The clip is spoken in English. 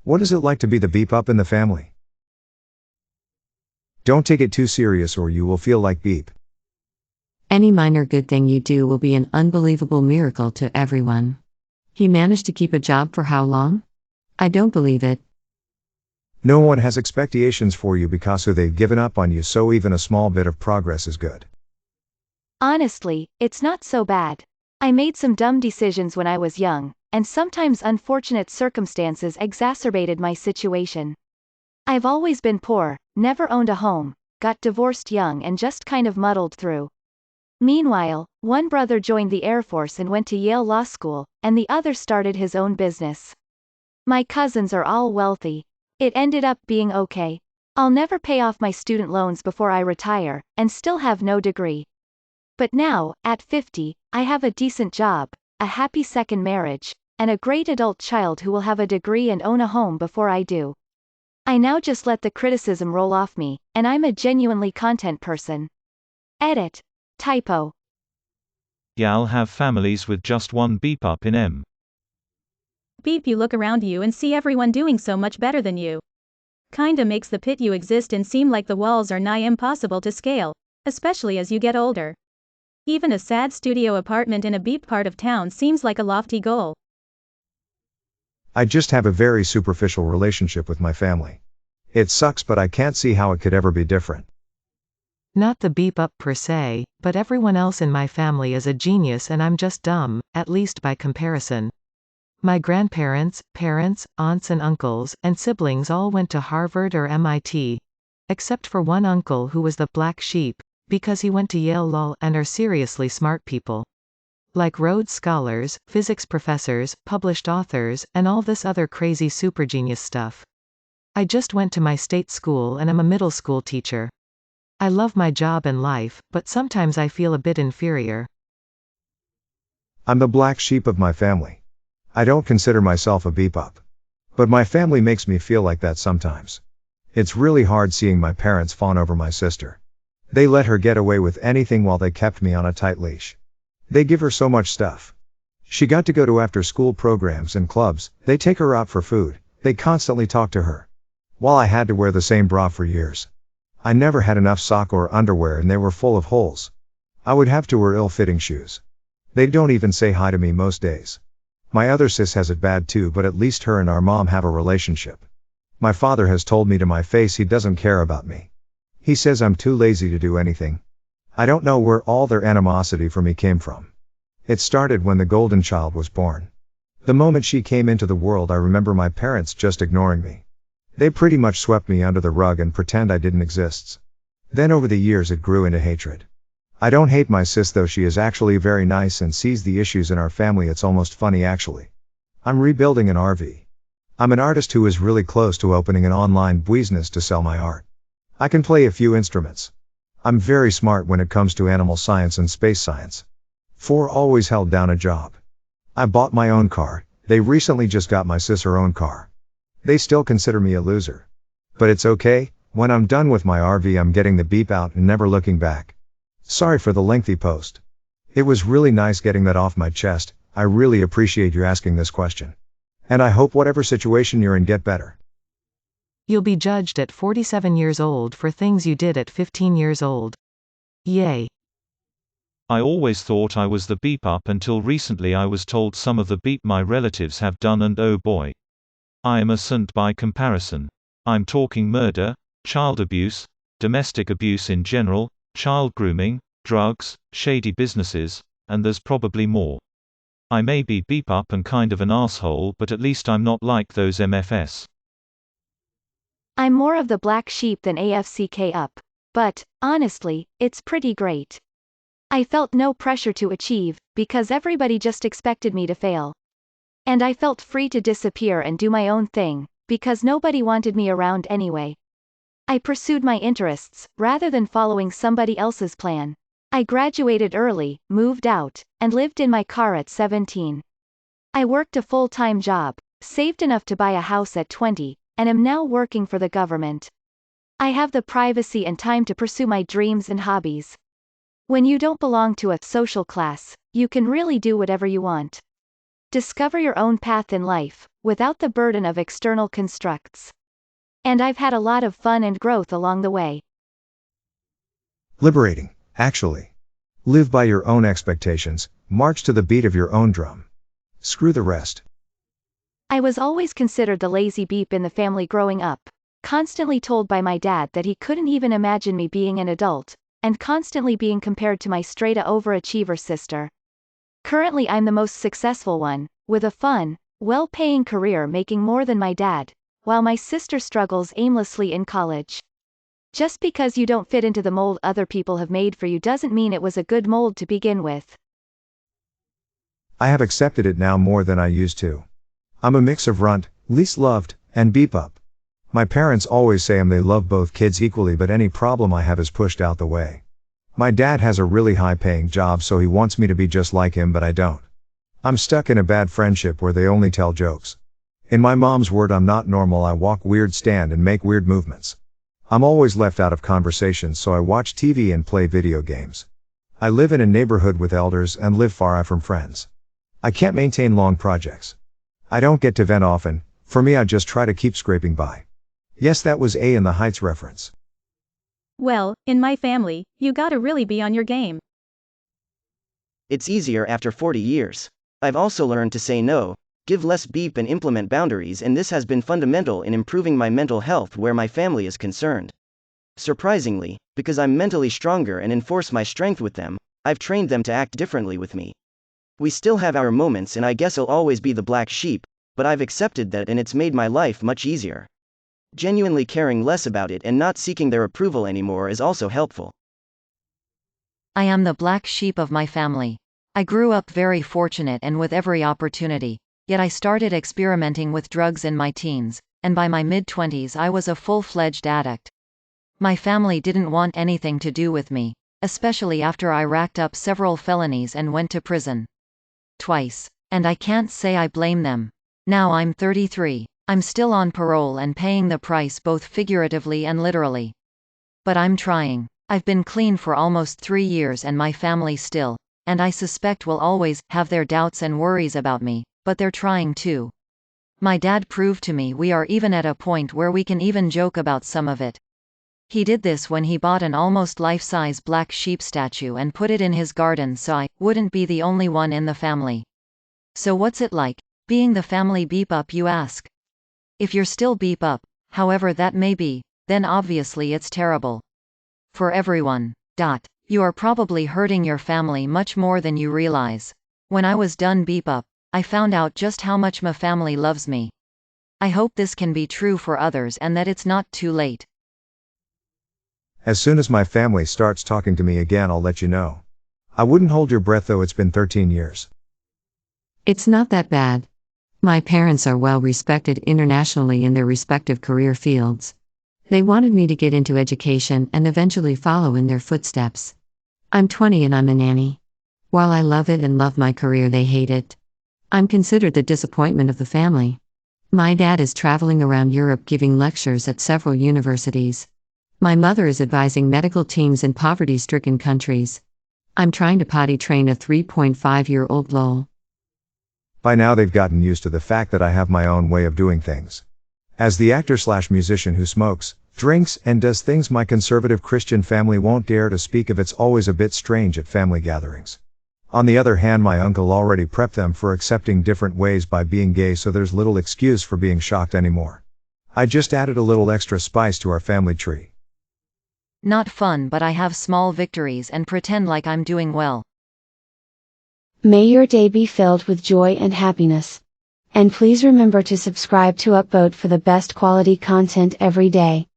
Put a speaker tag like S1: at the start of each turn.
S1: What is it like to be the beep up in the family? Don't take it too serious or you will feel like beep.
S2: Any minor good thing you do will be an unbelievable miracle to everyone. He managed to keep a job for how long? I don't believe it.
S1: No one has expectations for you because they've given up on you, so even a small bit of progress is good.
S3: Honestly, it's not so bad. I made some dumb decisions when I was young, and sometimes unfortunate circumstances exacerbated my situation. I've always been poor, never owned a home, got divorced young and just kind of muddled through. Meanwhile, one brother joined the Air Force and went to Yale Law School, and the other started his own business. My cousins are all wealthy. It ended up being okay. I'll never pay off my student loans before I retire, and still have no degree. But now, at 50, I have a decent job, a happy second marriage, and a great adult child who will have a degree and own a home before I do. I now just let the criticism roll off me, and I'm a genuinely content person. Edit. Typo.
S4: Y'all have families with just one beep up in M.
S5: Beep, you look around you and see everyone doing so much better than you. Kinda makes the pit you exist in seem like the walls are nigh impossible to scale, especially as you get older. Even a sad studio apartment in a beep part of town seems like a lofty goal.
S1: I just have a very superficial relationship with my family. It sucks, but I can't see how it could ever be different.
S6: Not the beep up per se, but everyone else in my family is a genius and I'm just dumb, at least by comparison. My grandparents, parents, aunts and uncles, and siblings all went to Harvard or MIT. Except for one uncle who was the black sheep, because he went to Yale Law and are seriously smart people. Like Rhodes Scholars, physics professors, published authors, and all this other crazy supergenius stuff. I just went to my state school and am a middle school teacher. I love my job and life, but sometimes I feel a bit inferior.
S1: I'm the black sheep of my family. I don't consider myself a beep up. But my family makes me feel like that sometimes. It's really hard seeing my parents fawn over my sister. They let her get away with anything while they kept me on a tight leash. They give her so much stuff. She got to go to after-school programs and clubs, they take her out for food, they constantly talk to her. While I had to wear the same bra for years. I never had enough sock or underwear and they were full of holes. I would have to wear ill-fitting shoes. They don't even say hi to me most days. My other sis has it bad too, but at least her and our mom have a relationship. My father has told me to my face he doesn't care about me. He says I'm too lazy to do anything. I don't know where all their animosity for me came from. It started when the golden child was born. The moment she came into the world, I remember my parents just ignoring me. They pretty much swept me under the rug and pretend I didn't exist. Then over the years it grew into hatred. I don't hate my sis though, she is actually very nice and sees the issues in our family. It's almost funny actually. I'm rebuilding an RV. I'm an artist who is really close to opening an online business to sell my art. I can play a few instruments. I'm very smart when it comes to animal science and space science. 4 always held down a job. I bought my own car, they recently just got my sis her own car. They still consider me a loser. But it's okay, when I'm done with my RV I'm getting the beep out and never looking back. Sorry for the lengthy post. It was really nice getting that off my chest. I really appreciate you asking this question. And I hope whatever situation you're in get better.
S6: You'll be judged at 47 years old for things you did at 15 years old. Yay.
S4: I always thought I was the beep up until recently I was told some of the beep my relatives have done, and oh boy. I am a saint by comparison. I'm talking murder, child abuse, domestic abuse in general, child grooming, drugs, shady businesses, and there's probably more. I may be beep up and kind of an asshole, but at least I'm not like those MFS.
S3: I'm more of the black sheep than AFCK up. But, honestly, it's pretty great. I felt no pressure to achieve, because everybody just expected me to fail. And I felt free to disappear and do my own thing, because nobody wanted me around anyway. I pursued my interests, rather than following somebody else's plan. I graduated early, moved out, and lived in my car at 17. I worked a full-time job, saved enough to buy a house at 20, and am now working for the government. I have the privacy and time to pursue my dreams and hobbies. When you don't belong to a social class, you can really do whatever you want. Discover your own path in life, without the burden of external constructs. And I've had a lot of fun and growth along the way.
S1: Liberating, actually. Live by your own expectations, march to the beat of your own drum. Screw the rest.
S3: I was always considered the lazy beep in the family growing up, constantly told by my dad that he couldn't even imagine me being an adult, and constantly being compared to my straight-A overachiever sister. Currently I'm the most successful one, with a fun, well-paying career making more than my dad, while my sister struggles aimlessly in college. Just because you don't fit into the mold other people have made for you doesn't mean it was a good mold to begin with.
S1: I have accepted it now more than I used to. I'm a mix of runt, least loved, and beep up. My parents always say they love both kids equally, but any problem I have is pushed out the way. My dad has a really high-paying job, so he wants me to be just like him, but I don't. I'm stuck in a bad friendship where they only tell jokes. In my mom's word, I'm not normal. I walk weird, stand and make weird movements. I'm always left out of conversations, so I watch TV and play video games. I live in a neighborhood with elders and live far from friends. I can't maintain long projects. I don't get to vent often. For me, I just try to keep scraping by. Yes, that was A in the Heights reference.
S5: Well, in my family, you gotta really be on your game.
S7: It's easier after 40 years. I've also learned to say no, give less beep and implement boundaries, and this has been fundamental in improving my mental health where my family is concerned. Surprisingly, because I'm mentally stronger and enforce my strength with them, I've trained them to act differently with me. We still have our moments, and I guess I'll always be the black sheep, but I've accepted that, and it's made my life much easier. Genuinely caring less about it and not seeking their approval anymore is also helpful.
S2: I am the black sheep of my family. I grew up very fortunate and with every opportunity, yet I started experimenting with drugs in my teens, and by my mid-20s I was a full-fledged addict. My family didn't want anything to do with me, especially after I racked up several felonies and went to prison. Twice. And I can't say I blame them. Now I'm 33. I'm still on parole and paying the price both figuratively and literally. But I'm trying. I've been clean for almost 3 years, and my family still, and I suspect will always, have their doubts and worries about me, but they're trying too. My dad proved to me we are even at a point where we can even joke about some of it. He did this when he bought an almost life-size black sheep statue and put it in his garden so I wouldn't be the only one in the family. So what's it like, being the family beep up, you ask? If you're still beep up, however that may be, then obviously it's terrible. For everyone. You are probably hurting your family much more than you realize. When I was done beep up, I found out just how much my family loves me. I hope this can be true for others and that it's not too late.
S1: As soon as my family starts talking to me again, I'll let you know. I wouldn't hold your breath though, it's been 13 years.
S2: It's not that bad. My parents are well respected internationally in their respective career fields. They wanted me to get into education and eventually follow in their footsteps. I'm 20 and I'm a nanny. While I love it and love my career, they hate it. I'm considered the disappointment of the family. My dad is traveling around Europe giving lectures at several universities. My mother is advising medical teams in poverty-stricken countries. I'm trying to potty train a 3.5-year-old lol.
S1: By now they've gotten used to the fact that I have my own way of doing things. As the actor/musician who smokes, drinks, and does things my conservative Christian family won't dare to speak of, it's always a bit strange at family gatherings. On the other hand, my uncle already prepped them for accepting different ways by being gay, so there's little excuse for being shocked anymore. I just added a little extra spice to our family tree.
S2: Not fun, but I have small victories and pretend like I'm doing well.
S8: May your day be filled with joy and happiness. And please remember to subscribe to Upvote for the best quality content every day.